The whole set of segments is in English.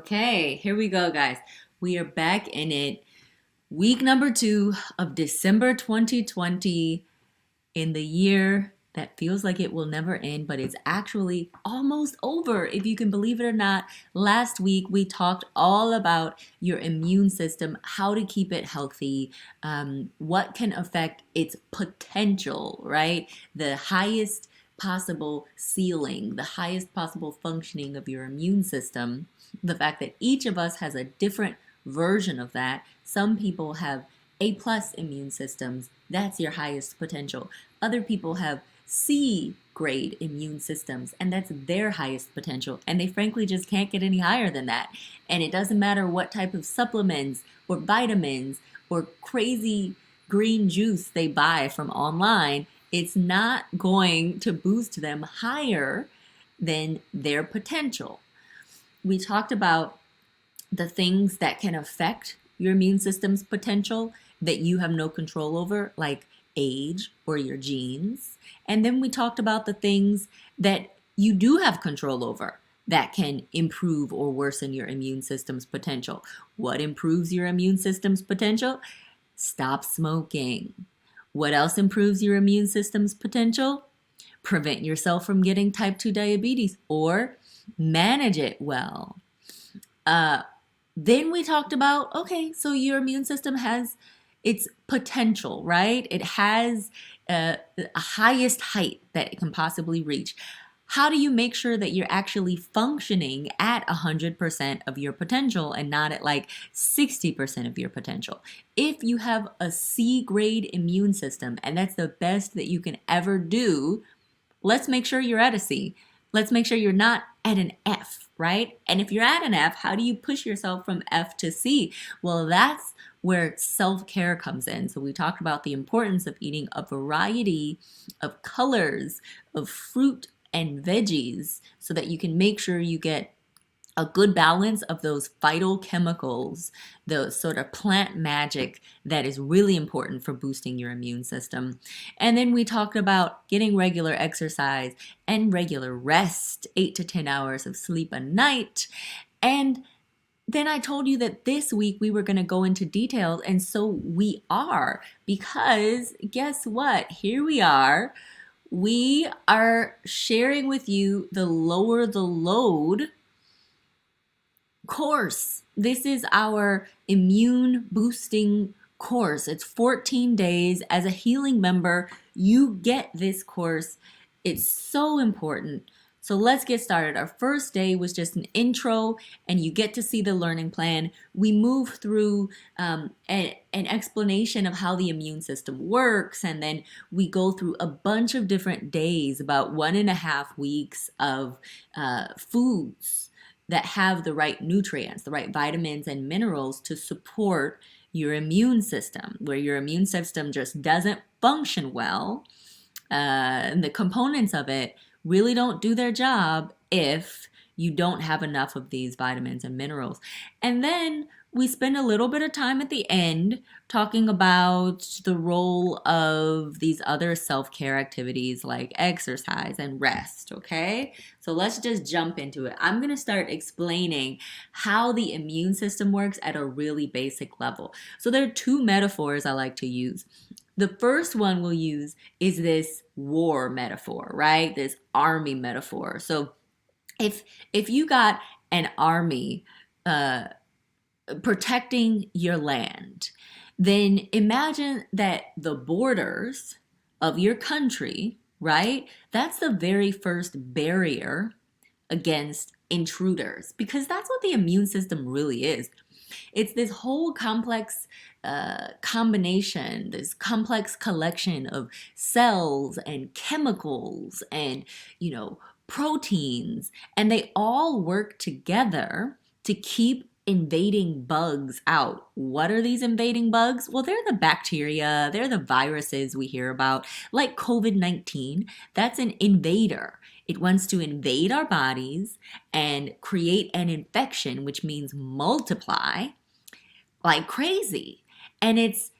Okay, here we go, guys. We are back in it. Week number 2 of December 2020 in the year that feels like it will never end, but it's actually almost over. If you can believe it or not, last week we talked all about your immune system, how to keep it healthy, what can affect its potential, right? The highest possible ceiling, the highest possible functioning of your immune system. The fact that each of us has a different version of that. Some people have A plus immune systems. That's your highest potential. Other people have C grade immune systems, and that's their highest potential. And they frankly just can't get any higher than that. And it doesn't matter what type of supplements or vitamins or crazy green juice they buy from online, it's not going to boost them higher than their potential. We talked about the things that can affect your immune system's potential that you have no control over, like age or your genes. And then we talked about the things that you do have control over that can improve or worsen your immune system's potential. What improves your immune system's potential? Stop smoking. What else improves your immune system's potential? Prevent yourself from getting type 2 diabetes or manage it well. Then we talked about, okay, so your immune system has its potential, right? It has a highest height that it can possibly reach. How do you make sure that you're actually functioning at 100% of your potential and not at like 60% of your potential? If you have a C grade immune system and that's the best that you can ever do, let's make sure you're at a C. Let's make sure you're not at an F, right? And if you're at an F, how do you push yourself from F to C? Well, that's where self-care comes in. So we talked about the importance of eating a variety of colors of fruit and veggies so that you can make sure you get a good balance of those phytochemicals, the sort of plant magic that is really important for boosting your immune system. And then we talked about getting regular exercise and regular rest, 8 to 10 hours of sleep a night. And then I told you that this week we were going to go into details, and so we are, because guess what? Here we are. We are sharing with you the Lower the Load course. This is our immune boosting course. It's 14 days. As a healing member, you get this course. It's so important. So let's get started. Our first day was just an intro, and you get to see the learning plan. We move through an explanation of how the immune system works, and then we go through a bunch of different days, about 1.5 weeks of foods that have the right nutrients, the right vitamins and minerals to support your immune system, where your immune system just doesn't function well. And the components of it really don't do their job if you don't have enough of these vitamins and minerals. And then we spend a little bit of time at the end talking about the role of these other self-care activities like exercise and rest, okay? So let's just jump into it. I'm going to start explaining how the immune system works at a really basic level. So there are 2 metaphors I like to use. The first one we'll use is this war metaphor, right? This army metaphor. So if you got an army protecting your land, then imagine that the borders of your country, right? That's the very first barrier against intruders, because that's what the immune system really is. It's this whole complex combination, this complex collection of cells and chemicals and, proteins, and they all work together to keep invading bugs out. What are these invading bugs? Well, they're the bacteria, they're the viruses we hear about, like COVID-19. That's an invader. It wants to invade our bodies and create an infection, which means multiply like crazy. And it's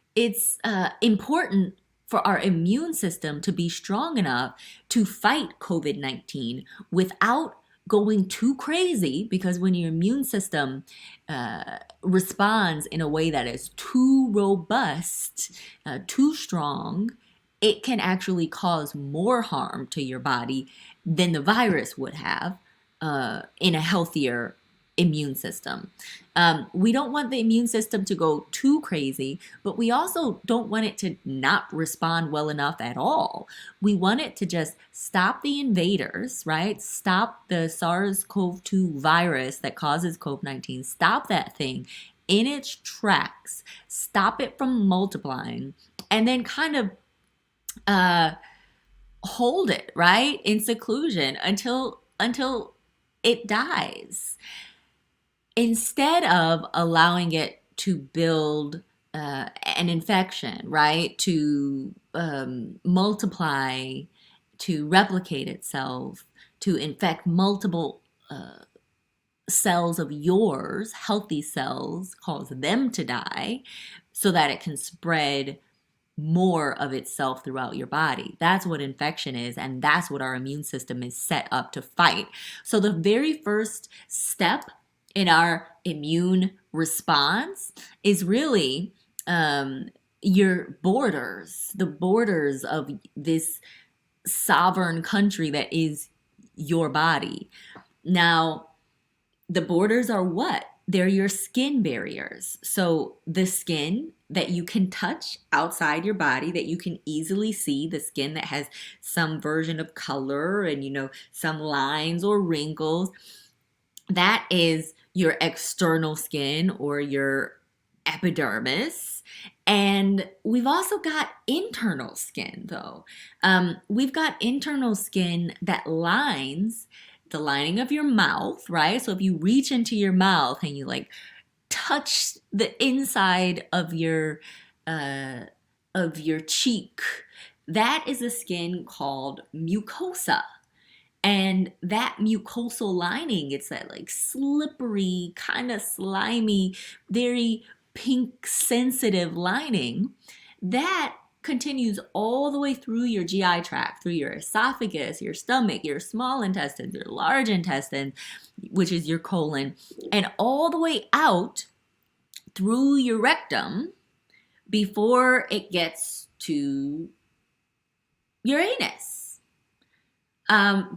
important for our immune system to be strong enough to fight COVID-19 without going too crazy, because when your immune system responds in a way that is too robust, too strong, it can actually cause more harm to your body than the virus would have in a healthier immune system. We don't want the immune system to go too crazy, but we also don't want it to not respond well enough at all. We want it to just stop the invaders, right? Stop the SARS-CoV-2 virus that causes COVID-19. Stop that thing in its tracks. Stop it from multiplying, and then kind of hold it, right, in seclusion until it dies, instead of allowing it to build an infection, right, to multiply, to replicate itself, to infect multiple cells of yours, healthy cells, cause them to die so that it can spread more of itself throughout your body. That's what infection is, and that's what our immune system is set up to fight. So the very first step in our immune response is really your borders, the borders of this sovereign country that is your body. Now, the borders are what? They're your skin barriers. So the skin that you can touch outside your body, that you can easily see, the skin that has some version of color and, some lines or wrinkles, that is your external skin or your epidermis. And we've also got internal skin, though. We've got internal skin that lines the lining of your mouth, right? So if you reach into your mouth and you touch the inside of your cheek, that is a skin called mucosa. And that mucosal lining, it's that slippery, kind of slimy, very pink sensitive lining that continues all the way through your GI tract, through your esophagus, your stomach, your small intestines, your large intestine, which is your colon, and all the way out through your rectum before it gets to your anus,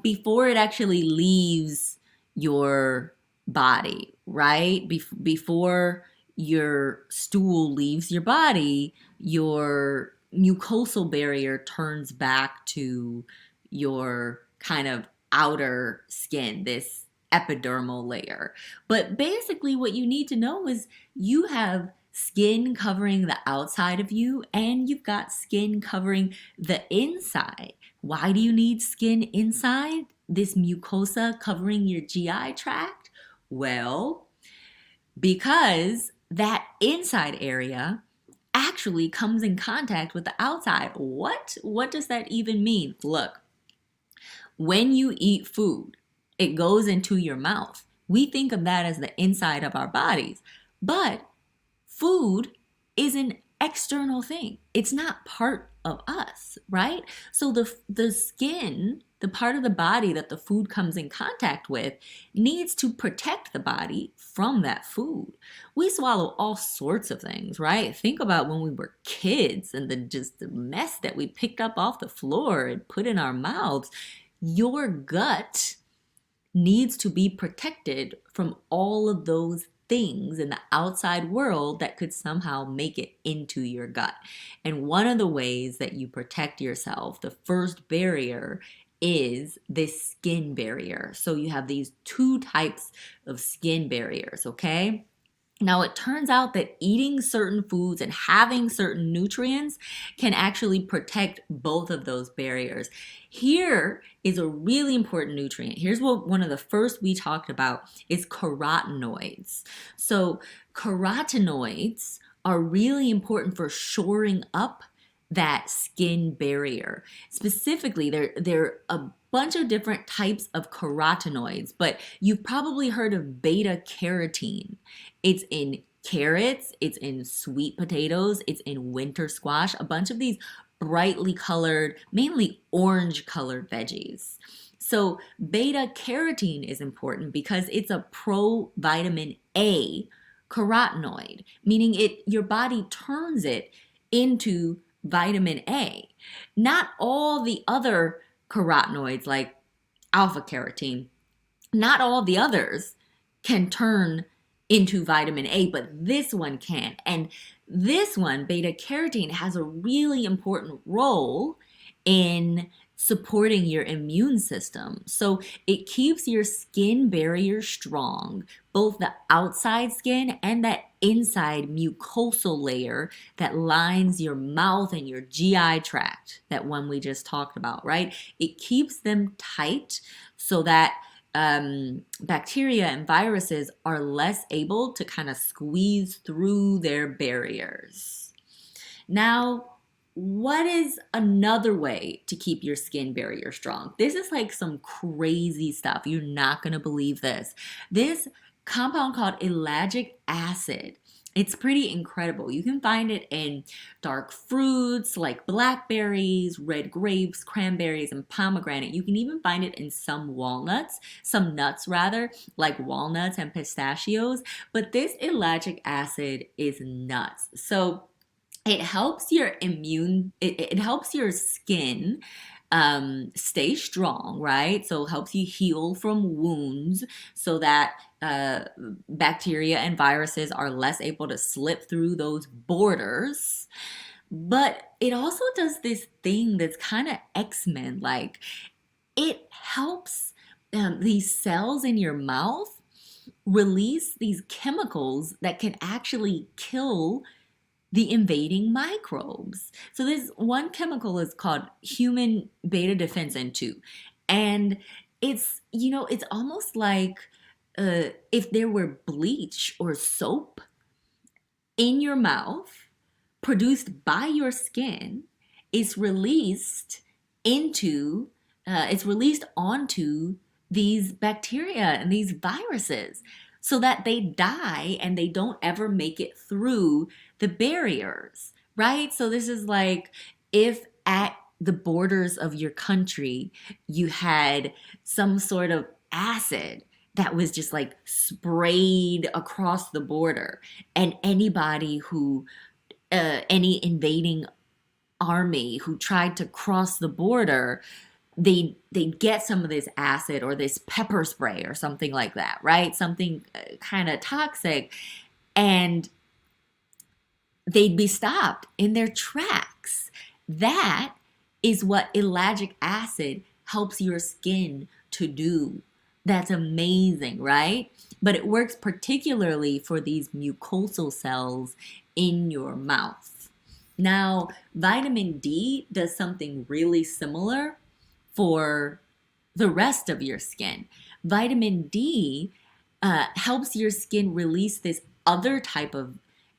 before it actually leaves your body, right? Before your stool leaves your body, your mucosal barrier turns back to your kind of outer skin, this epidermal layer. But basically what you need to know is you have skin covering the outside of you, and you've got skin covering the inside. Why do you need skin inside? This mucosa covering your GI tract? Well, because that inside area actually comes in contact with the outside. What does that even mean? Look, when you eat food, it goes into your mouth. We think of that as the inside of our bodies, but food is an external thing. It's not part of us, right? So the skin, the part of the body that the food comes in contact with, needs to protect the body from that food. We swallow all sorts of things, right? Think about when we were kids and the mess that we picked up off the floor and put in our mouths. Your gut needs to be protected from all of those things in the outside world that could somehow make it into your gut. And one of the ways that you protect yourself, the first barrier, is this skin barrier. So you have these two types of skin barriers, okay? Now, it turns out that eating certain foods and having certain nutrients can actually protect both of those barriers. Here is a really important nutrient. Here's what one of the first we talked about is carotenoids. So carotenoids are really important for shoring up that skin barrier. Specifically, they're a bunch of different types of carotenoids, but you've probably heard of beta carotene. It's in carrots, it's in sweet potatoes, it's in winter squash, a bunch of these brightly colored, mainly orange colored veggies. So beta carotene is important because it's a pro-vitamin A carotenoid, meaning your body turns it into vitamin A. Not all the other carotenoids like alpha carotene, not all the others can turn into vitamin A, but this one can. And this one, beta carotene, has a really important role in supporting your immune system. So it keeps your skin barrier strong, both the outside skin and that inside mucosal layer that lines your mouth and your GI tract, that one we just talked about, right? It keeps them tight so that bacteria and viruses are less able to kind of squeeze through their barriers. Now, what is another way to keep your skin barrier strong? This is like some crazy stuff. You're not going to believe this. This compound called ellagic acid. It's pretty incredible. You can find it in dark fruits like blackberries, red grapes, cranberries, and pomegranate. You can even find it in some nuts rather, like walnuts and pistachios. But this ellagic acid is nuts. So it helps your it helps your skin stay strong, right? So it helps you heal from wounds so that bacteria and viruses are less able to slip through those borders. But it also does this thing that's kind of X-Men like. It helps these cells in your mouth release these chemicals that can actually kill the invading microbes. So this one chemical is called human beta defensin 2. And it's almost like if there were bleach or soap in your mouth produced by your skin, it's released onto these bacteria and these viruses so that they die and they don't ever make it through the barriers, right? So this is like if at the borders of your country you had some sort of acid that was just like sprayed across the border, and anybody any invading army who tried to cross the border, they'd get some of this acid or this pepper spray or something like that, right? Something kind of toxic, and they'd be stopped in their tracks. That is what ellagic acid helps your skin to do. That's amazing, right? But it works particularly for these mucosal cells in your mouth. Now, vitamin D does something really similar for the rest of your skin. Vitamin D helps your skin release this other type of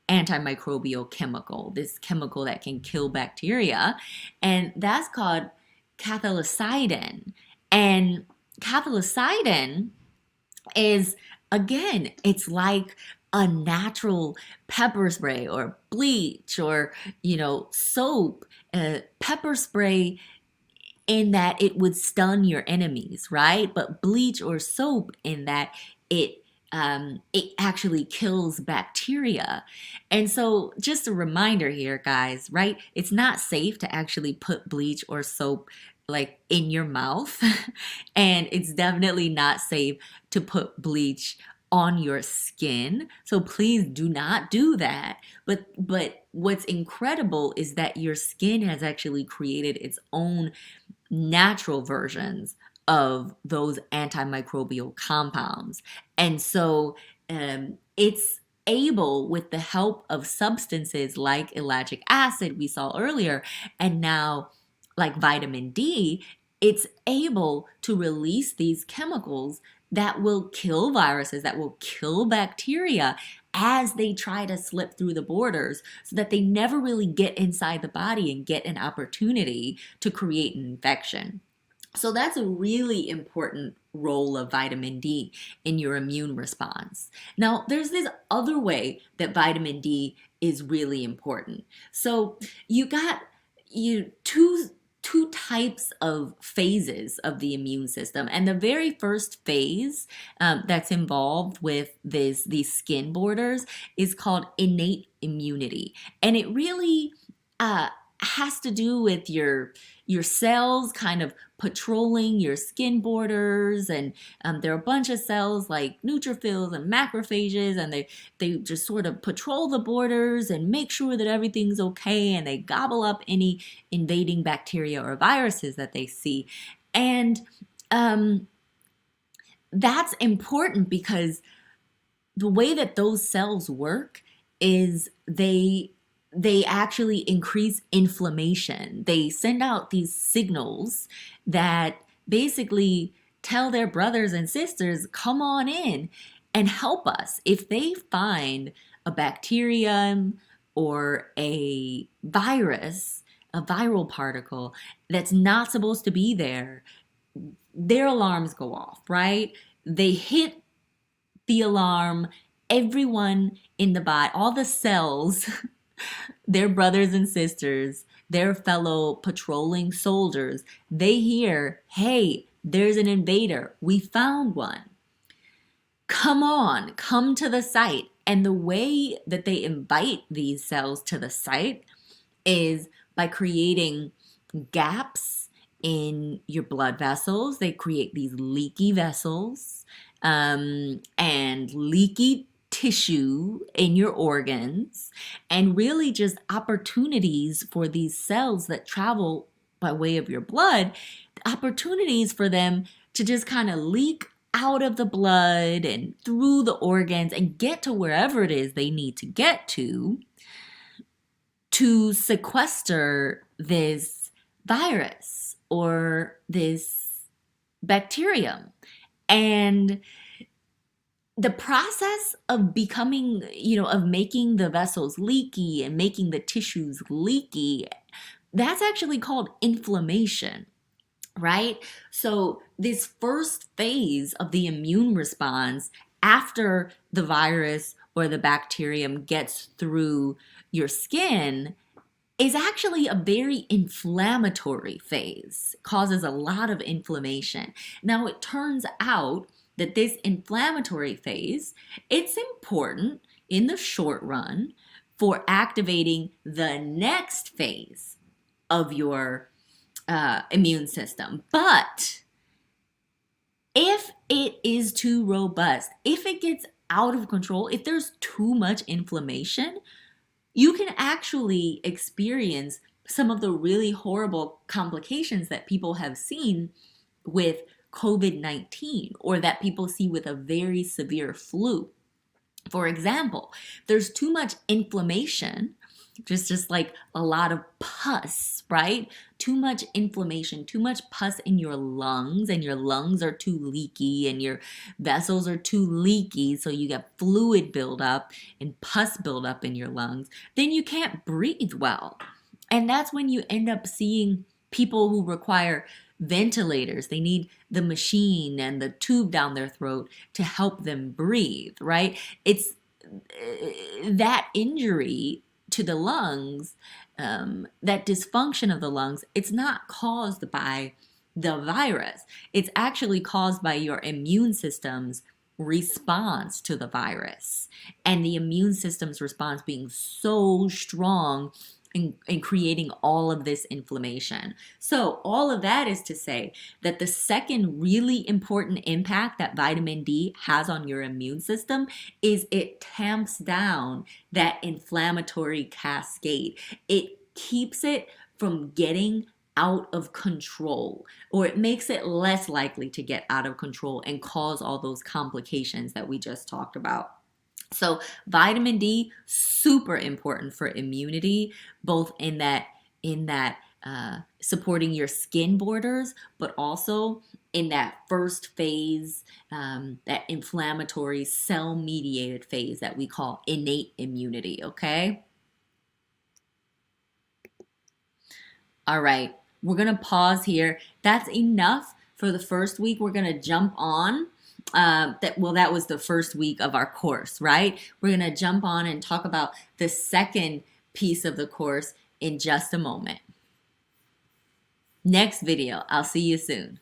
antimicrobial chemical, this chemical that can kill bacteria, and that's called Catholicidin. And Catholicidin is, again, it's like a natural pepper spray or bleach or, soap. Pepper spray in that it would stun your enemies, right? But bleach or soap in that it actually kills bacteria. And so just a reminder here, guys, right? It's not safe to actually put bleach or soap like in your mouth. And it's definitely not safe to put bleach on your skin. So please do not do that. But what's incredible is that your skin has actually created its own natural versions of those antimicrobial compounds. And so it's able, with the help of substances like ellagic acid we saw earlier, and now like vitamin D, it's able to release these chemicals that will kill viruses, that will kill bacteria as they try to slip through the borders so that they never really get inside the body and get an opportunity to create an infection. So that's a really important role of vitamin D in your immune response. Now, there's this other way that vitamin D is really important. So you got two two types of phases of the immune system. And the very first phase that's involved with these skin borders is called innate immunity. And it really has to do with your cells kind of patrolling your skin borders, and there are a bunch of cells like neutrophils and macrophages, and they just sort of patrol the borders and make sure that everything's okay, and they gobble up any invading bacteria or viruses that they see. And that's important because the way that those cells work is they actually increase inflammation. They send out these signals that basically tell their brothers and sisters, come on in and help us. If they find a bacterium or a virus, a viral particle that's not supposed to be there, their alarms go off, right? They hit the alarm. Everyone in the body, all the cells, their brothers and sisters, their fellow patrolling soldiers, they hear, hey, there's an invader. We found one. Come on, come to the site. And the way that they invite these cells to the site is by creating gaps in your blood vessels. They create these leaky vessels and leaky tissue in your organs, and really just opportunities for these cells that travel by way of your blood, opportunities for them to just kind of leak out of the blood and through the organs and get to wherever it is they need to get to sequester this virus or this bacterium. And the process of becoming, of making the vessels leaky and making the tissues leaky, that's actually called inflammation, right? So this first phase of the immune response after the virus or the bacterium gets through your skin is actually a very inflammatory phase. It causes a lot of inflammation. Now, it turns out that this inflammatory phase, it's important in the short run for activating the next phase of your immune system. But if it is too robust, if it gets out of control, if there's too much inflammation, you can actually experience some of the really horrible complications that people have seen with COVID-19, or that people see with a very severe flu. For example, there's too much inflammation, just like a lot of pus, right? Too much inflammation, too much pus in your lungs, and your lungs are too leaky and your vessels are too leaky, so you get fluid buildup and pus buildup in your lungs. Then you can't breathe well. And that's when you end up seeing people who require ventilators. They need the machine and the tube down their throat to help them breathe, right? It's that injury to the lungs, that dysfunction of the lungs, it's not caused by the virus. It's actually caused by your immune system's response to the virus, and the immune system's response being so strong in creating all of this inflammation. So all of that is to say that the second really important impact that vitamin D has on your immune system is it tamps down that inflammatory cascade. It keeps it from getting out of control, or it makes it less likely to get out of control and cause all those complications that we just talked about. So vitamin D, super important for immunity, both in that supporting your skin borders, but also in that first phase, that inflammatory cell-mediated phase that we call innate immunity, okay? All right, we're gonna pause here. That's enough for the first week. We're gonna jump on. That was the first week of our course, right? We're going to jump on and talk about the second piece of the course in just a moment. next video. I'll see you soon.